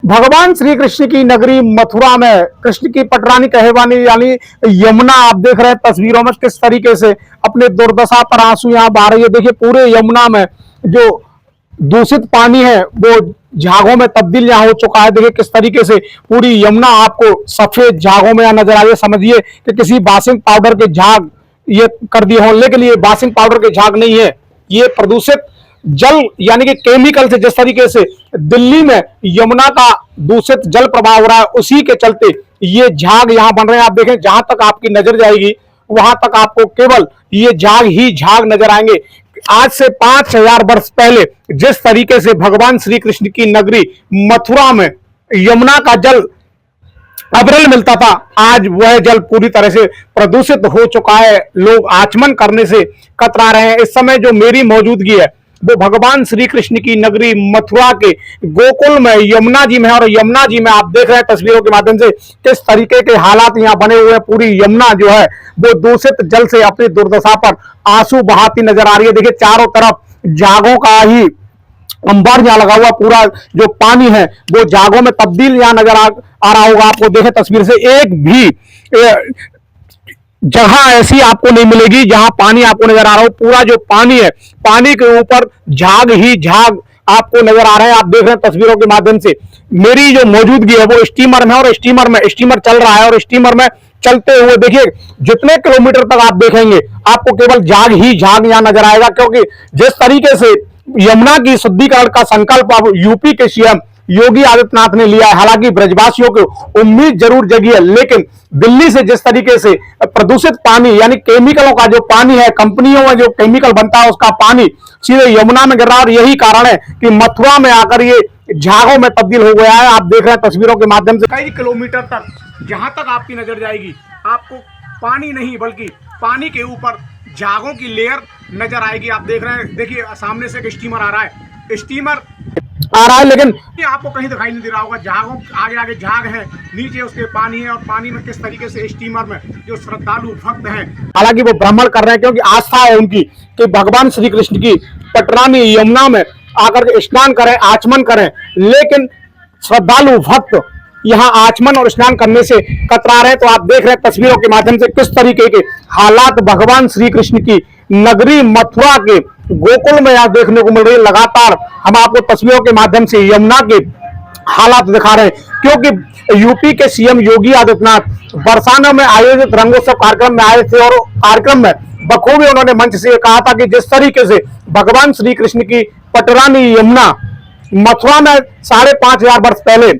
भगवान श्री कृष्ण की नगरी मथुरा में कृष्ण की पटरानी कहवानी यानी यमुना आप देख रहे हैं तस्वीरों में किस तरीके से अपने दुर्दशा पर आंसू यहाँ बहा रही है। देखिए पूरे यमुना में जो दूषित पानी है वो झागों में तब्दील यहाँ हो चुका है। देखिए किस तरीके से पूरी यमुना आपको सफेद झागों में यहाँ नजर आ रही है। समझिए कि किसी वाशिंग पाउडर के झाग ये कर दिए हों, लेकिन ये वाशिंग पाउडर के झाग नहीं है, ये प्रदूषित जल यानी कि केमिकल से जिस तरीके से दिल्ली में यमुना का दूषित जल प्रवाह हो रहा है उसी के चलते ये झाग यहां बन रहे हैं। आप देखें जहां तक आपकी नजर जाएगी वहां तक आपको केवल ये झाग ही झाग नजर आएंगे। आज से 5000 वर्ष पहले जिस तरीके से भगवान श्री कृष्ण की नगरी मथुरा में यमुना का जल अविरल मिलता था, आज वह जल पूरी तरह से प्रदूषित हो चुका है। लोग आचमन करने से कतरा रहे हैं। इस समय जो मेरी मौजूदगी है वो भगवान श्री कृष्ण की नगरी मथुरा के गोकुल में यमुना जी में है। और यमुना जी में आप देख रहे हैं तस्वीरों के माध्यम से किस तरीके के हालात यहाँ बने हुए हैं। पूरी यमुना जो है वो दूषित जल से अपनी दुर्दशा पर आंसू बहाती नजर आ रही है। देखिए चारों तरफ झागों का ही अंबार यहाँ लगा हुआ, पूरा जो पानी है वो झागों में तब्दील यहाँ नजर आ रहा होगा आपको। देखें तस्वीर से एक भी जगह ऐसी आपको नहीं मिलेगी जहां पानी आपको नजर आ रहा हो। पूरा जो पानी है पानी के ऊपर झाग ही झाग आपको नजर आ रहे हैं। आप देख रहे हैं तस्वीरों के माध्यम से। मेरी जो मौजूदगी है वो स्टीमर में, और स्टीमर चल रहा है, और स्टीमर में चलते हुए देखिए जितने किलोमीटर तक आप देखेंगे आपको केवल झाग ही झाग यहां नजर आएगा। क्योंकि जिस तरीके से यमुना की शुद्धिकरण का संकल्प अब यूपी के सीएम योगी आदित्यनाथ ने लिया है, हालांकि ब्रजवासियों को उम्मीद जरूर जगी है, लेकिन दिल्ली से जिस तरीके से प्रदूषित पानी यानी केमिकलों का जो पानी है, कंपनियों में जो केमिकल बनता है उसका पानी सीधे यमुना में गिर रहा है। और यही कारण है कि मथुरा में आकर ये झागों में तब्दील हो गया है। आप देख रहे हैं तस्वीरों के माध्यम से कई किलोमीटर तक जहां तक आपकी नजर जाएगी आपको पानी नहीं बल्कि पानी के ऊपर झागों की लेयर नजर आएगी। आप देख रहे हैं, देखिए सामने से एक स्टीमर आ रहा है, स्टीमर आ रहा है, लेकिन आपको कहीं दिखाई नहीं दे रहा होगा। झागों आगे आगे झाग है, नीचे उसके पानी है, और पानी में किस तरीके से स्टीमर में जो श्रद्धालु भक्त हैं, हालांकि वो भ्रमण कर रहे हैं क्योंकि आस्था है उनकी कि भगवान श्री कृष्ण की पटरानी यमुना में आकर स्नान करें, आचमन करें, लेकिन श्रद्धालु भक्त यहाँ आचमन और स्नान करने से कतरा रहे। तो आप देख रहे हैं तस्वीरों के माध्यम से किस तरीके के हालात भगवान श्री कृष्ण की नगरी मथुरा के गोकुल में यहाँ देखने को मिल रही है। लगातार हम आपको तस्वीरों के माध्यम से यमुना के हालात दिखा रहे हैं, क्योंकि यूपी के सीएम योगी आदित्यनाथ बरसाना में आयोजित रंगोत्सव कार्यक्रम में आए थे, और कार्यक्रम में बखूबी उन्होंने मंच से कहा था कि जिस तरीके से भगवान श्री कृष्ण की पटरानी यमुना मथुरा में 5500 वर्ष पहले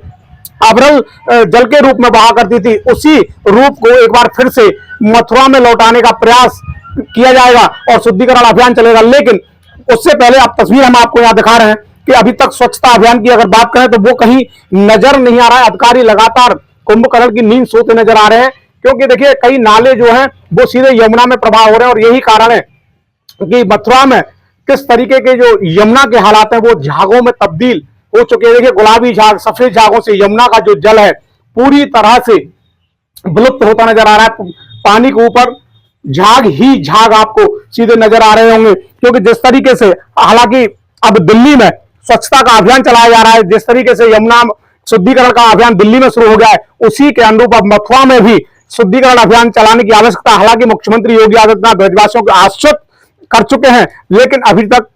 अविरल जल के रूप में बहा करती थी, उसी रूप को एक बार फिर से मथुरा में लौटाने का प्रयास किया जाएगा और शुद्धिकरण अभियान चलेगा। लेकिन उससे पहले आप तस्वीर हम आपको यहाँ दिखा रहे हैं कि अभी तक स्वच्छता अभियान की अगर बात करें तो वो कहीं नजर नहीं आ रहा है। अधिकारी लगातार कुंभकर्ण की नींद सोते नजर आ रहे हैं, क्योंकि देखिए कई नाले जो हैं वो सीधे यमुना में प्रवाह हो रहे हैं। और यही कारण है कि मथुरा में किस तरीके के जो यमुना के हालात हैं वो झागों में तब्दील हो चुके हैं। देखिए गुलाबी झाग, सफेद झागों से यमुना का जो जल है पूरी तरह से विलुप्त होता नजर आ रहा है। पानी के ऊपर झाग ही झाग आपको सीधे नजर आ रहे होंगे, क्योंकि जिस तरीके से हालांकि अब दिल्ली में स्वच्छता का अभियान चलाया जा रहा है, जिस तरीके से यमुना शुद्धिकरण का अभियान दिल्ली में शुरू हो गया है उसी के अनुरूप अब मथुरा में भी शुद्धिकरण अभियान चलाने की आवश्यकता। हालांकि मुख्यमंत्री योगी आदित्यनाथ ब्रजवासियों को आश्वस्त कर चुके हैं, लेकिन अभी तक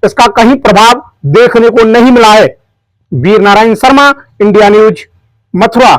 इसका कहीं प्रभाव देखने को नहीं मिला है। Veer Narayan Sharma, India news, Mathura.